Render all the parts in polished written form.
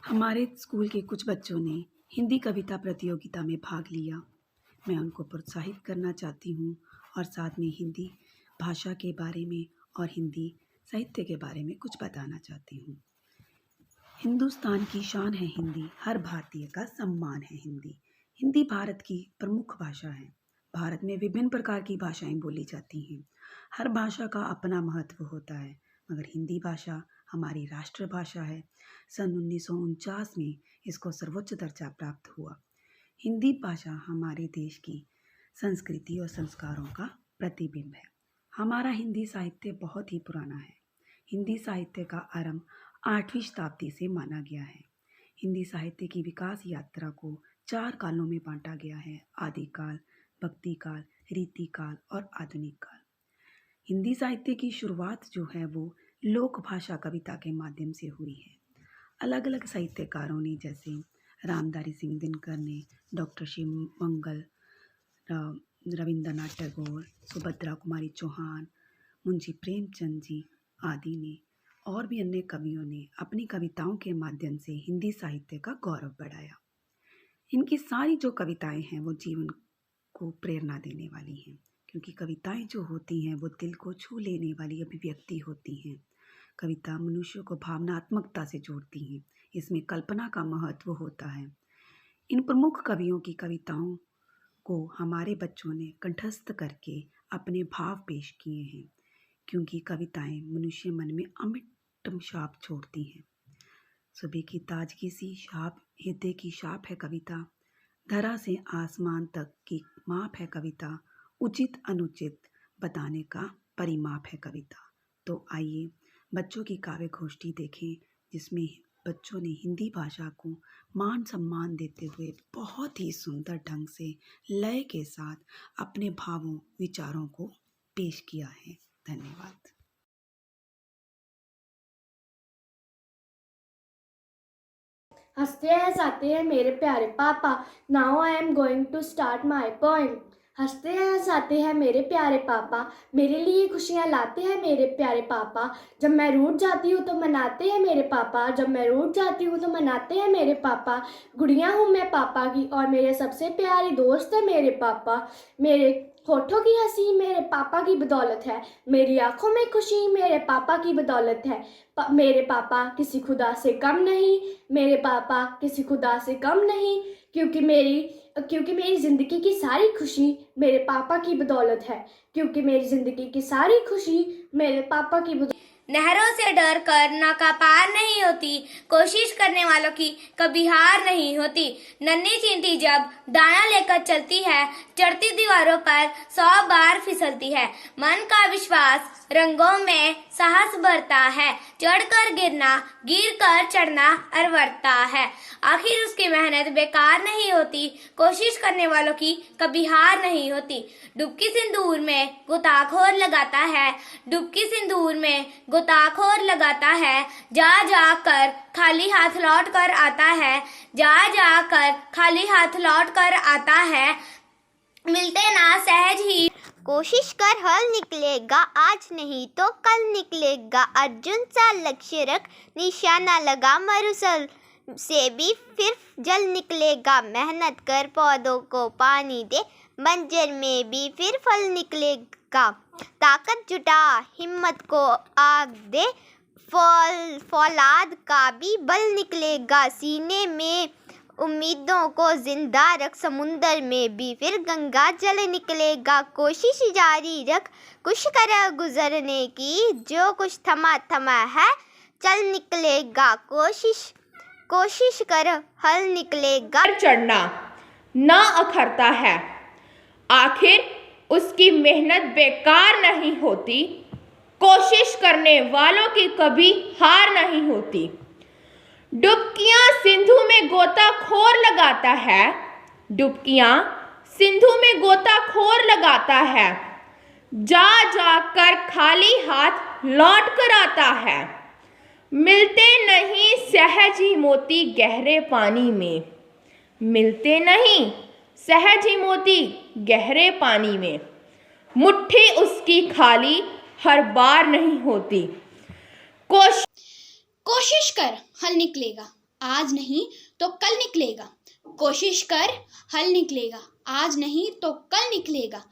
हमारे स्कूल के कुछ बच्चों ने हिंदी कविता प्रतियोगिता में भाग लिया। मैं उनको प्रोत्साहित करना चाहती हूँ और साथ में हिंदी भाषा के बारे में और हिंदी साहित्य के बारे में कुछ बताना चाहती हूँ। हिंदुस्तान की शान है हिंदी, हर भारतीय का सम्मान है हिंदी। हिंदी भारत की प्रमुख भाषा है। भारत में विभिन्न प्रकार की भाषाएं बोली जाती हैं। हर भाषा का अपना महत्व होता है, मगर हिंदी भाषा हमारी राष्ट्रभाषा है। सन 1949 में इसको सर्वोच्च दर्जा प्राप्त हुआ। हिंदी भाषा हमारे देश की संस्कृति और संस्कारों का प्रतिबिंब है। हमारा हिंदी साहित्य बहुत ही पुराना है। हिंदी साहित्य का आरंभ 8वीं शताब्दी से माना गया है। हिंदी साहित्य की विकास यात्रा को 4 कालों में बांटा गया है: आदिकाल, भक्ति काल, रीति काल और आधुनिक काल। हिंदी साहित्य की शुरुआत जो है वो लोक भाषा कविता के माध्यम से हुई है। अलग अलग साहित्यकारों ने, जैसे रामधारी सिंह दिनकर ने, डॉक्टर शिव मंगल, रविंद्रनाथ टैगोर, सुभद्रा कुमारी चौहान, मुंशी प्रेमचंद जी आदि ने और भी अन्य कवियों ने अपनी कविताओं के माध्यम से हिंदी साहित्य का गौरव बढ़ाया। इनकी सारी जो कविताएं हैं वो जीवन को प्रेरणा देने वाली हैं, क्योंकि कविताएं जो होती हैं वो दिल को छू लेने वाली अभिव्यक्ति होती हैं। कविता मनुष्य को भावनात्मकता से जोड़ती हैं। इसमें कल्पना का महत्व होता है। इन प्रमुख कवियों की कविताओं को हमारे बच्चों ने कंठस्थ करके अपने भाव पेश किए हैं, क्योंकि कविताएं मनुष्य मन में अमिट छाप छोड़ती हैं। सुबह की ताजगी सी छाप, हृदय की छाप है कविता। धरा से आसमान तक की माप है कविता। उचित अनुचित बताने का परिमाप है कविता। तो आइए बच्चों की काव्य गोष्ठी देखें, जिसमें बच्चों ने हिंदी भाषा को मान सम्मान देते हुए बहुत ही सुंदर ढंग से लय के साथ अपने भावों विचारों को पेश किया है। धन्यवाद। हंसते हंसाते हैं मेरे प्यारे पापा। Now I am going to start my poem. हंसते हैं हंसाते हैं मेरे प्यारे पापा, मेरे लिए खुशियाँ लाते हैं मेरे प्यारे पापा। जब मैं रूठ जाती हूँ तो मनाते हैं मेरे पापा, जब मैं रूठ जाती हूँ तो मनाते हैं मेरे पापा। गुड़िया हूँ मैं पापा की और मेरे सबसे प्यारी दोस्त है मेरे पापा। मेरे होठों की हंसी मेरे पापा की बदौलत है, मेरी आंखों में खुशी मेरे पापा की बदौलत है। मेरे पापा किसी खुदा से कम नहीं, मेरे पापा किसी खुदा से कम नहीं, क्योंकि मेरी ज़िंदगी की सारी खुशी मेरे पापा की बदौलत है, क्योंकि मेरी ज़िंदगी की सारी खुशी मेरे पापा की बदौलत। नहरों से डर कर नौका पार नहीं होती, कोशिश करने वालों की कभी हार नहीं होती। नन्ही चींटी जब दाना लेकर चलती है, चढ़ती दीवारों पर 100 बार फिसलती है। मन का विश्वास रंगों में साहस भरता है, चढ़कर गिरना, गिर कर चढ़ना अरवरता है। आखिर उसकी मेहनत बेकार नहीं होती, कोशिश करने वालों की कभी हार नहीं होती। डुबकी सिंदूर में गोताखोर लगाता है, डुबकी सिंदूर में गोताखोर लगाता है, जा जा कर खाली हाथ लौट कर आता है, जा जा कर खाली हाथ लौट कर आता है। मिलते ना सहज ही, कोशिश कर हल निकलेगा, आज नहीं तो कल निकलेगा। अर्जुन सा लक्ष्य रख, निशाना लगा, मरुस्थल से भी फिर जल निकलेगा। मेहनत कर पौधों को पानी दे, बंजर में भी फिर फल निकलेगा। ताकत जुटा, हिम्मत को आग दे, फौलाद का भी बल निकलेगा। सीने में उम्मीदों को जिंदा रख, समुंदर में भी फिर गंगा जल निकलेगा। कोशिश जारी रख, कुछ कर गुजरने की, जो कुछ थमा थमा है चल निकलेगा। कोशिश कर हल निकलेगा। चढ़ना ना अखरता है, आखिर उसकी मेहनत बेकार नहीं होती। कोशिश करने वालों की कभी हार नहीं होती। डुबकियां सिंधु में गोताखोर लगाता है, डुबकियां सिंधु में गोताखोर लगाता है, जा जाकर खाली हाथ लौट कर आता है। मिलते नहीं सहज ही मोती गहरे पानी में, मिलते नहीं सहज ही मोती गहरे पानी में। मुट्ठी उसकी खाली हर बार नहीं होती। कोशिश कर हल निकलेगा, आज नहीं तो कल निकलेगा। कोशिश कर, हल निकलेगा। आज नहीं तो कल निकलेगा।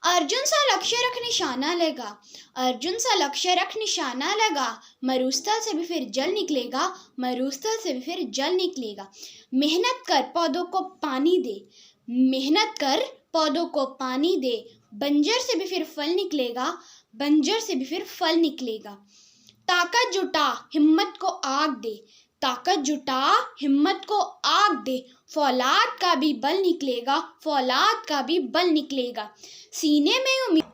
अर्जुन सा लक्ष्य रख निशाना लगा, अर्जुन सा लक्ष्य रख निशाना लगा। मरुस्थल से भी फिर जल निकलेगा, मरुस्थल से भी फिर जल निकलेगा। मेहनत कर, पौधों को पानी दे, मेहनत कर, पौधों को पानी दे। बंजर से भी फिर फल निकलेगा, बंजर से भी फिर फल निकलेगा। ताकत जुटा, हिम्मत को आग दे, ताकत जुटा, हिम्मत को आग दे। फौलाद का भी बल निकलेगा, फौलाद का भी बल निकलेगा। सीने में उम्मीद,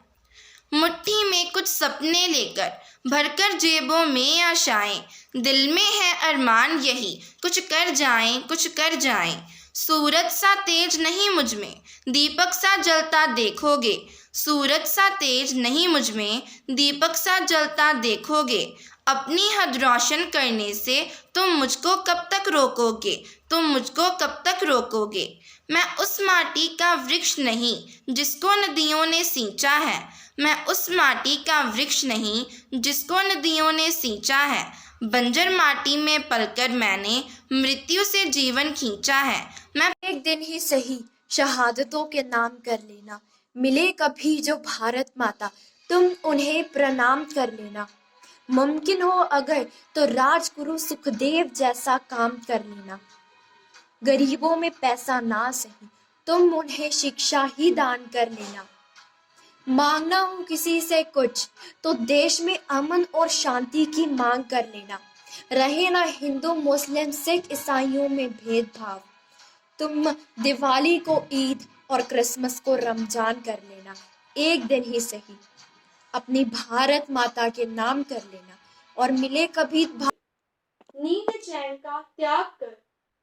मुट्ठी में कुछ सपने लेकर, भरकर जेबों में आशाएं। दिल में है अरमान यही, कुछ कर जाएं, कुछ कर जाएं। सूरज सा तेज नहीं मुझ में, दीपक सा जलता देखोगे। सूरज सा तेज नहीं मुझ में, दीपक सा जलता देखोगे। अपनी हद रोशन करने से तुम मुझको कब तक रोकोगे, तुम मुझको कब तक रोकोगे। मैं उस माटी का वृक्ष नहीं जिसको नदियों ने सींचा है, मैं उस माटी का वृक्ष नहीं जिसको नदियों ने सींचा है। बंजर माटी में पलकर मैंने मृत्यु से जीवन खींचा है। मैं एक दिन ही सही शहादतों के नाम कर लेना, मिले कभी जो भारत माता तुम उन्हें प्रणाम कर लेना। मुमकिन हो अगर तो राजगुरु सुखदेव जैसा काम कर लेना। गरीबों में पैसा ना सही तुम उन्हें शिक्षा ही दान कर लेना। मांगना हो किसी से कुछ तो देश में अमन और शांति की मांग कर लेना। रहे ना हिंदू मुस्लिम सिख ईसाइयों में भेदभाव, तुम दिवाली को ईद और क्रिसमस को रमजान कर लेना। एक दिन ही सही अपनी भारत माता के नाम कर लेना और मिले कभी। नींद चैन का त्याग कर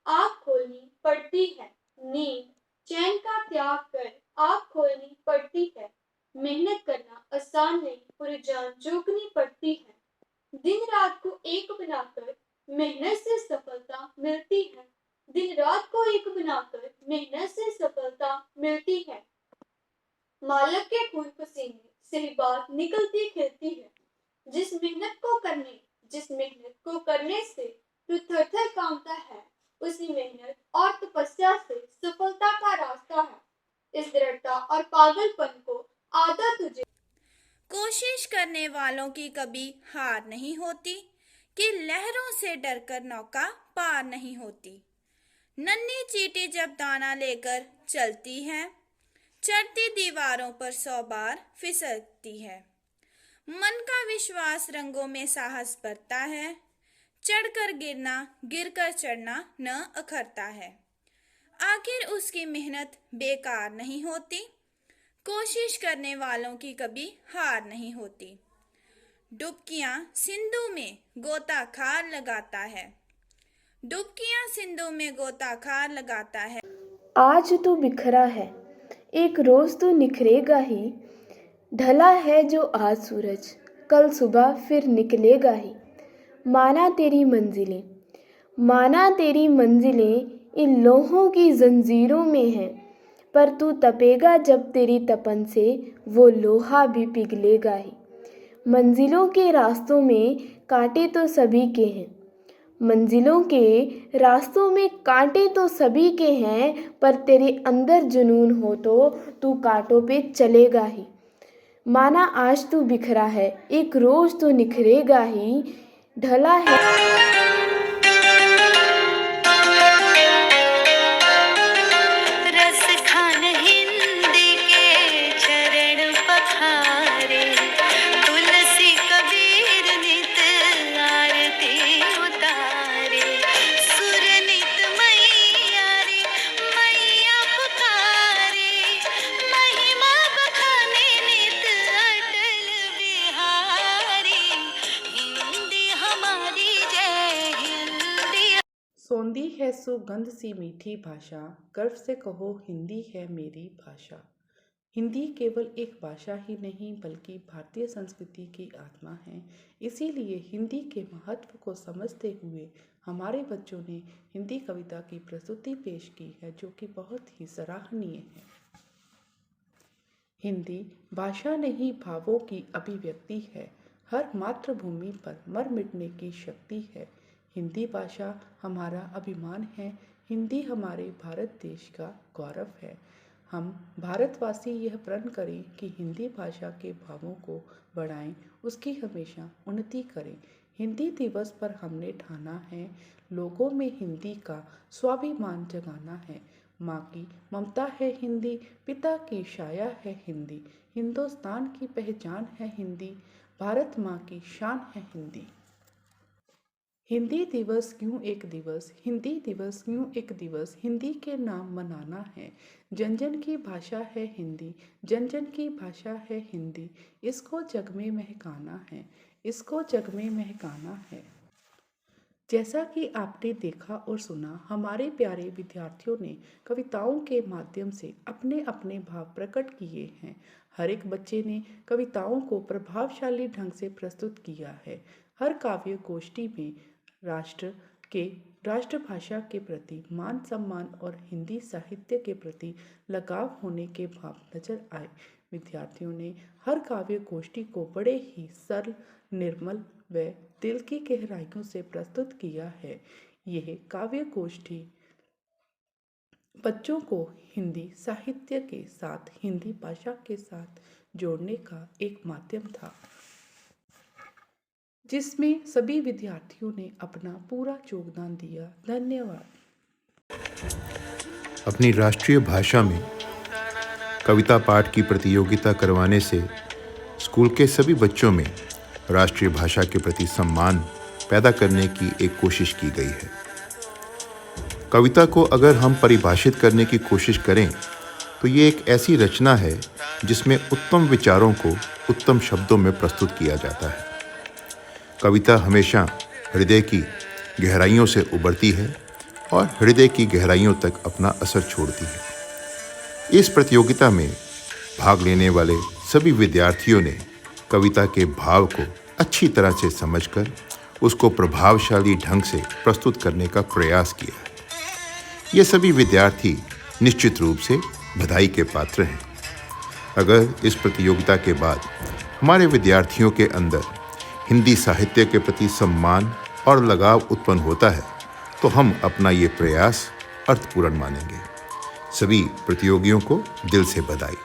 आँख खोलनी पड़ती है, नींद चैन का त्याग कर आँख खोलनी पड़ती है। मेहनत करना आसान नहीं, पूरी जान झोंकनी पड़ती है। दिन रात को एक बनाकर मेहनत से सफलता मिलती है, दिन रात को एक बनाकर मेहनत से सफलता मिलती है। मालक के खून पसीने से ही बात निकलती खिलती है। जिस मेहनत को करने से तू थर थर कांपता है, उसी मेहनत और तपस्या से सफलता का रास्ता है। इस दृढ़ता और पागलपन को आदत तुझे। कोशिश करने वालों की कभी हार नहीं होती कि लहरों से डरकर नौका पार नहीं होती। नन्ही चींटी जब दाना लेकर चलती है, चढ़ती दीवारों पर 100 बार फिसलती है। मन का विश्वास रंगों में साहस भरता है, चढ़कर गिरना गिरकर चढ़ना न अखरता है। आखिर उसकी मेहनत बेकार नहीं होती, कोशिश करने वालों की कभी हार नहीं होती। डुबकियां सिंधु में गोताखार लगाता है, डुबकियां सिंधु में गोताखार लगाता है। आज तो बिखरा है, एक रोज तो निखरेगा ही। ढला है जो आज सूरज, कल सुबह फिर निकलेगा ही। माना तेरी मंजिलें, माना तेरी मंजिलें इन लोहों की जंजीरों में हैं, पर तू तपेगा जब तेरी तपन से वो लोहा भी पिघलेगा ही। मंजिलों के रास्तों में कांटे तो सभी के हैं, मंजिलों के रास्तों में कांटे तो सभी के हैं, पर तेरे अंदर जुनून हो तो तू कांटों पे चलेगा ही। माना आज तू बिखरा है, एक रोज तो निखरेगा ही। ढला है रस खान हिंदी के चरण पखारे, तुलसी कबीर नित आरती उतारे। सुर नित मैया रे मैया पुकारे, महिमा बखाने नित अटल बिहारी। हिंदी हमारी जय हिंदी। सोंधी है सुगंध सी मीठी भाषा, गर्व से कहो हिंदी है मेरी भाषा। हिंदी केवल एक भाषा ही नहीं बल्कि भारतीय संस्कृति की आत्मा है। इसीलिए हिंदी के महत्व को समझते हुए हमारे बच्चों ने हिंदी कविता की प्रस्तुति पेश की है, जो कि बहुत ही सराहनीय है। हिंदी भाषा नहीं भावों की अभिव्यक्ति है, हर मातृभूमि पर मर मिटने की शक्ति है। हिंदी भाषा हमारा अभिमान है। हिंदी हमारे भारत देश का गौरव है। हम भारतवासी यह प्रण करें कि हिंदी भाषा के भावों को बढ़ाएं, उसकी हमेशा उन्नति करें। हिंदी दिवस पर हमने ठाना है लोगों में हिंदी का स्वाभिमान जगाना है। माँ की ममता है हिंदी, पिता की छाया है हिंदी, हिंदुस्तान की पहचान है हिंदी, भारत माँ की शान है हिंदी। हिंदी दिवस क्यों एक दिवस, हिंदी दिवस क्यों एक दिवस, हिंदी के नाम मनाना है। जन जन की भाषा है हिंदी, जन जन की भाषा है हिंदी, इसको जग में महकाना है, इसको जग में महकाना है। जैसा कि आपने देखा और सुना, हमारे प्यारे विद्यार्थियों ने कविताओं के माध्यम से अपने अपने भाव प्रकट किए हैं। हर एक बच्चे ने कविताओं को प्रभावशाली ढंग से प्रस्तुत किया है। हर काव्य गोष्ठी में राष्ट्रभाषा के प्रति मान सम्मान और हिंदी साहित्य के प्रति लगाव होने के भाव नजर आए। विद्यार्थियों ने हर काव्य गोष्ठी को बड़े ही सरल, निर्मल व दिल की गहराइयों से प्रस्तुत किया है। यह काव्य गोष्ठी बच्चों को हिंदी साहित्य के साथ, हिंदी भाषा के साथ जोड़ने का एक माध्यम था, जिसमें सभी विद्यार्थियों ने अपना पूरा योगदान दिया। धन्यवाद। अपनी राष्ट्रीय भाषा में कविता पाठ की प्रतियोगिता करवाने से स्कूल के सभी बच्चों में राष्ट्रीय भाषा के प्रति सम्मान पैदा करने की एक कोशिश की गई है। कविता को अगर हम परिभाषित करने की कोशिश करें तो ये एक ऐसी रचना है जिसमें उत्तम विचारों को उत्तम शब्दों में प्रस्तुत किया जाता है। कविता हमेशा हृदय की गहराइयों से उभरती है और हृदय की गहराइयों तक अपना असर छोड़ती है। इस प्रतियोगिता में भाग लेने वाले सभी विद्यार्थियों ने कविता के भाव को अच्छी तरह से समझकर उसको प्रभावशाली ढंग से प्रस्तुत करने का प्रयास किया है। ये सभी विद्यार्थी निश्चित रूप से बधाई के पात्र हैं। अगर इस प्रतियोगिता के बाद हमारे विद्यार्थियों के अंदर हिंदी साहित्य के प्रति सम्मान और लगाव उत्पन्न होता है तो हम अपना ये प्रयास अर्थपूर्ण मानेंगे। सभी प्रतियोगियों को दिल से बधाई।